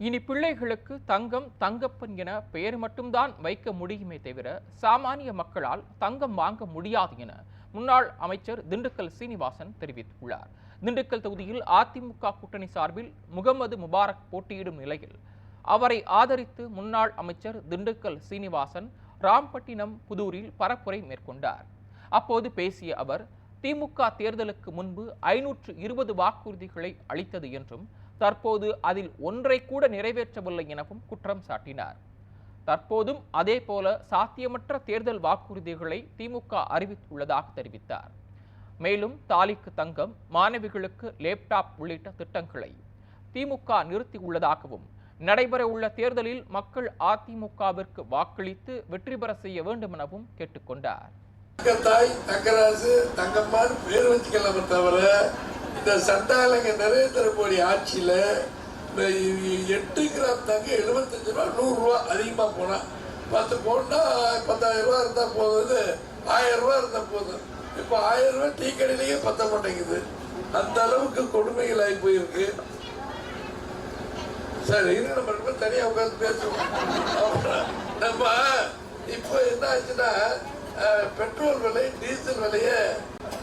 இனி பிள்ளைகளுக்கு தங்கம், தங்கப்பன் என பெயர் மட்டும்தான் வைக்க முடியுமே தவிர சாமானிய மக்களால் தங்கம் வாங்க முடியாது என முன்னாள் அமைச்சர் திண்டுக்கல் சீனிவாசன் தெரிவித்துள்ளார். திண்டுக்கல் தொகுதியில் அதிமுக கூட்டணி சார்பில் முகமது முபாரக் போட்டியிடும் நிலையில் அவரை ஆதரித்து முன்னாள் அமைச்சர் திண்டுக்கல் சீனிவாசன் ராம்பட்டினம் புதூரில் பரப்புரை மேற்கொண்டார். அப்போது பேசிய அவர், திமுக தேர்தலுக்கு முன்பு 520 வாக்குறுதிகளை அளித்தது என்றும் தற்போது அதில் ஒன்றை கூட நிறைவேற்றவில்லை எனவும் குற்றம் சாட்டினார். தற்போதும் அதே போல சாத்தியமற்ற தேர்தல் வாக்குறுதிகளை திமுக அறிவித்துள்ளதாக தெரிவித்தார். மேலும் தாலிக்கு தங்கம், மாணவிகளுக்கு லேப்டாப் உள்ளிட்ட திட்டங்களை திமுக நிறுத்தியுள்ளதாகவும் நடைபெறவுள்ள தேர்தலில் மக்கள் அதிமுகவிற்கு வாக்களித்து வெற்றி பெற செய்ய வேண்டும் எனவும் கேட்டுக்கொண்டார். தங்கராசு, தங்கம்மான் பேர் வச்சுக்கலாமே தவிர இந்த சண்டாலங்க நரேந்திர மோடி ஆட்சியில 8 கிராம் தங்க 75 ரூபா, 100 ரூபா அதிகமா போனா 10 போனா 10,000 ரூபா இருந்தா போகுது, 1000 ரூபா இருந்தா போதும். இப்ப 1000 ரூபாய் டீ கடையிலேயே பத்த மாட்டேங்குது. அந்த அளவுக்கு கொடுமைகள் ஆகி போயிருக்கு. சரி, இது நம்ம தனியா உட்காந்து பேசுவோம். நம்ம இப்ப என்ன ஆச்சுன்னா, பெட்ரோல் விலை, டீசல் விலைய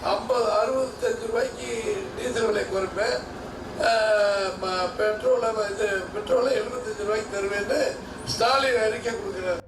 65 ரூபாய்க்கு டீசல் விலை குறைப்பேன், பெட்ரோலை 75 ரூபாய்க்கு தருவேன்னு ஸ்டாலின் அறிக்கை கொடுக்கிறார்.